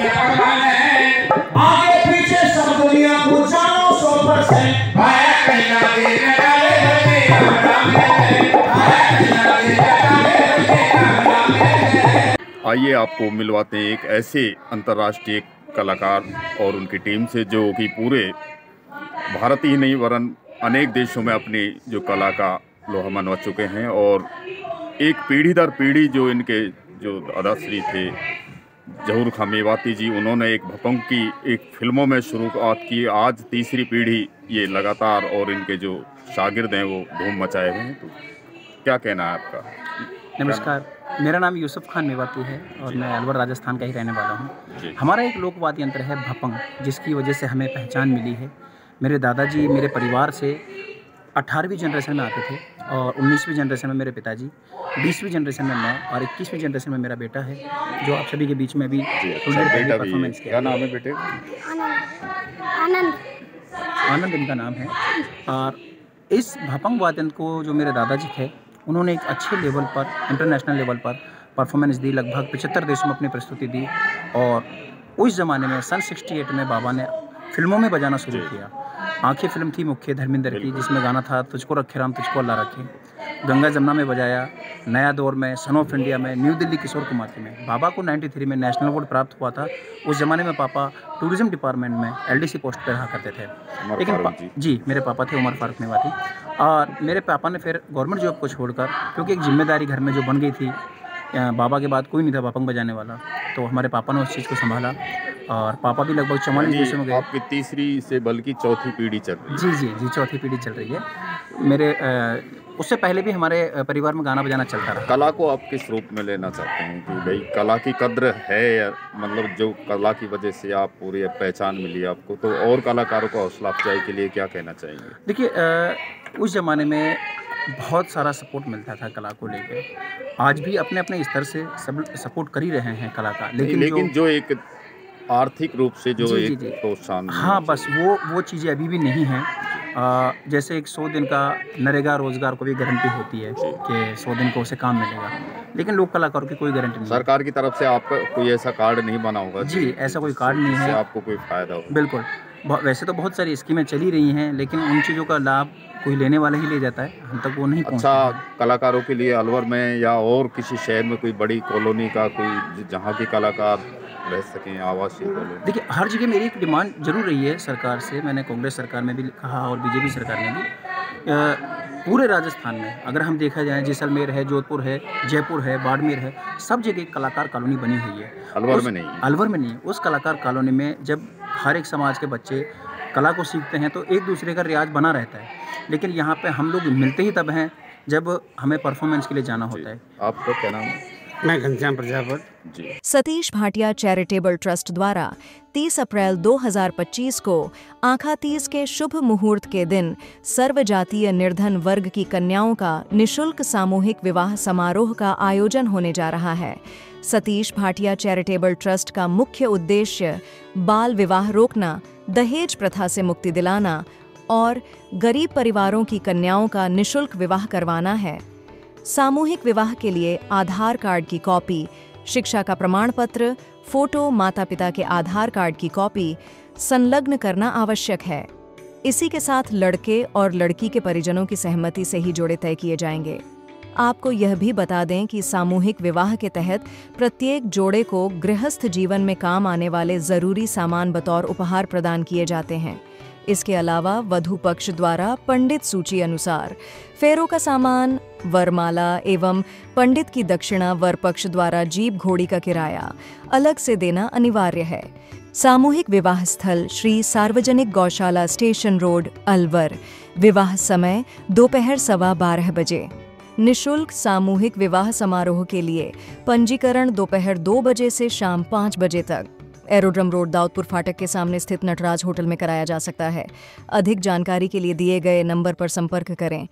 आगे पीछे सब दुनिया को जानो 100%। आइए आपको मिलवाते हैं एक ऐसे अंतर्राष्ट्रीय कलाकार और उनकी टीम से जो कि पूरे भारत ही नहीं वरन अनेक देशों में अपनी जो कला का लोहा मनवा चुके हैं और एक पीढ़ी दर पीढ़ी जो इनके जो दादाश्री थे जहूर खां मेवाती जी, उन्होंने एक भपंग की एक फिल्मों में शुरुआत की। आज तीसरी पीढ़ी ये लगातार और इनके जो शागिर्द हैं वो धूम मचाए हुए हैं। तो क्या कहना है आपका? नमस्कार, मेरा नाम यूसुफ खान मेवाती है और मैं अलवर राजस्थान का ही रहने वाला हूँ। हमारा एक लोकवाद्य यंत्र है भपंग, जिसकी वजह से हमें पहचान मिली है। मेरे दादाजी मेरे परिवार से 18वीं जनरेशन में आते थे और 19वीं जनरेशन में मेरे पिताजी, 20वीं जनरेशन में मैं और 21वीं जनरेशन में मेरा बेटा है, जो आप सभी के बीच में भी परफॉर्मेंस किया। क्या नाम है बेटे? आनंद इनका नाम है। और इस भपंग वाद्य यंत्र को जो मेरे दादाजी थे, उन्होंने एक अच्छे लेवल पर, इंटरनेशनल लेवल पर परफॉर्मेंस दी। लगभग 75 देशों में अपनी प्रस्तुति दी। और उस ज़माने में सन 68 में बाबा ने फिल्मों में बजाना शुरू किया। आंखें फिल्म थी मुख्य धर्मेंद्र की, जिसमें गाना था तुझको रखे राम तुझको अल्लाह रखे। गंगा जमुना में बजाया, नया दौर में, सन ऑफ इंडिया में, न्यू दिल्ली किशोर कुमार की में। बाबा को 93 में नेशनल अवार्ड प्राप्त हुआ था। उस ज़माने में पापा टूरिज्म डिपार्टमेंट में LDC पोस्ट पर रहा करते थे। लेकिन जी मेरे पापा थे उमर फारूक मेवाती। और मेरे पापा ने फिर गवर्नमेंट जॉब को छोड़कर, क्योंकि एक जिम्मेदारी घर में जो बन गई थी, बाबा के बाद कोई नहीं था भपंग बजाने वाला, तो हमारे पापा ने उस चीज़ को संभाला। और पापा भी लगभग 44 देशों में गए। आपकी तीसरी से बल्कि चौथी पीढ़ी चल रही है। जी, चौथी पीढ़ी चल रही है। मेरे उससे पहले भी हमारे परिवार में गाना बजाना चलता रहा। कला को आप किस रूप में लेना चाहते हैं कि भाई कला की कद्र है, या मतलब जो कला की वजह से आप पूरी पहचान मिली आपको, तो और कलाकारों को हौसला अफजाई के लिए क्या कहना चाहेंगे? देखिए, उस ज़माने में बहुत सारा सपोर्ट मिलता था कला को लेकर। आज भी अपने अपने स्तर से सब सपोर्ट कर ही रहे हैं कला का, लेकिन जो एक आर्थिक रूप से जो एक प्रोत्साहन, हाँ बस वो चीज़ें अभी भी नहीं हैं। जैसे एक 100 दिन का नरेगा रोजगार को भी गारंटी होती है कि 100 दिन को उसे काम मिलेगा, लेकिन लोक कलाकारों की कोई गारंटी नहीं। सरकार की तरफ से आपका कोई ऐसा कार्ड नहीं बना होगा? जी, ऐसा कोई कार्ड नहीं है आपको कोई फायदा हो? बिल्कुल। वैसे तो बहुत सारी स्कीमें चली रही हैं, लेकिन उन चीज़ों का लाभ कोई लेने वाला ही ले जाता है, हम तक वो नहीं पहुंचता। अच्छा, कलाकारों के लिए अलवर में या और किसी शहर में कोई बड़ी कॉलोनी का कोई जहाँ के कलाकार रह सकें, आवासीय कॉलोनी? देखिए, हर जगह मेरी एक डिमांड जरूर रही है सरकार से। मैंने कांग्रेस सरकार में भी कहा और BJP सरकार में भी। पूरे राजस्थान में अगर हम देखा जाए, जैसलमेर है, जोधपुर है, जयपुर है, बाड़मेर है, सब जगह कलाकार कॉलोनी बनी हुई है। अलवर में नहीं है। अलवर में नहीं है। उस कलाकार कॉलोनी में जब हर एक समाज के बच्चे कला को सीखते हैं तो एक दूसरे का रियाज बना रहता है। लेकिन यहाँ पे हम लोग मिलते ही तब हैं जब हमें परफॉर्मेंस के लिए जाना होता है। आपका क्या नाम है? मैं घनश्याम प्रजापत जी। सतीश भाटिया चैरिटेबल ट्रस्ट द्वारा 30 अप्रैल 2025 को आखातीज के शुभ मुहूर्त के दिन सर्वजातीय निर्धन वर्ग की कन्याओं का निशुल्क सामूहिक विवाह समारोह का आयोजन होने जा रहा है। सतीश भाटिया चैरिटेबल ट्रस्ट का मुख्य उद्देश्य बाल विवाह रोकना, दहेज प्रथा से मुक्ति दिलाना और गरीब परिवारों की कन्याओं का निशुल्क विवाह करवाना है। सामूहिक विवाह के लिए आधार कार्ड की कॉपी, शिक्षा का प्रमाण पत्र, फोटो, माता पिता के आधार कार्ड की कॉपी संलग्न करना आवश्यक है। इसी के साथ लड़के और लड़की के परिजनों की सहमति से ही जोड़े तय किए जाएंगे। आपको यह भी बता दें कि सामूहिक विवाह के तहत प्रत्येक जोड़े को गृहस्थ जीवन में काम आने वाले जरूरी सामान बतौर उपहार प्रदान किए जाते हैं। इसके अलावा वधू पक्ष द्वारा पंडित सूची अनुसार फेरों का सामान, वरमाला एवं पंडित की दक्षिणा वर पक्ष द्वारा जीप घोड़ी का किराया अलग से देना अनिवार्य है। सामूहिक विवाह स्थल श्री सार्वजनिक गौशाला स्टेशन रोड, अलवर। विवाह समय दोपहर 12:15 बजे। निशुल्क सामूहिक विवाह समारोह के लिए पंजीकरण दोपहर 2 बजे से शाम 5 बजे तक एरोड्रम रोड, दाऊदपुर फाटक के सामने स्थित नटराज होटल में कराया जा सकता है। अधिक जानकारी के लिए दिए गए नंबर पर संपर्क करें।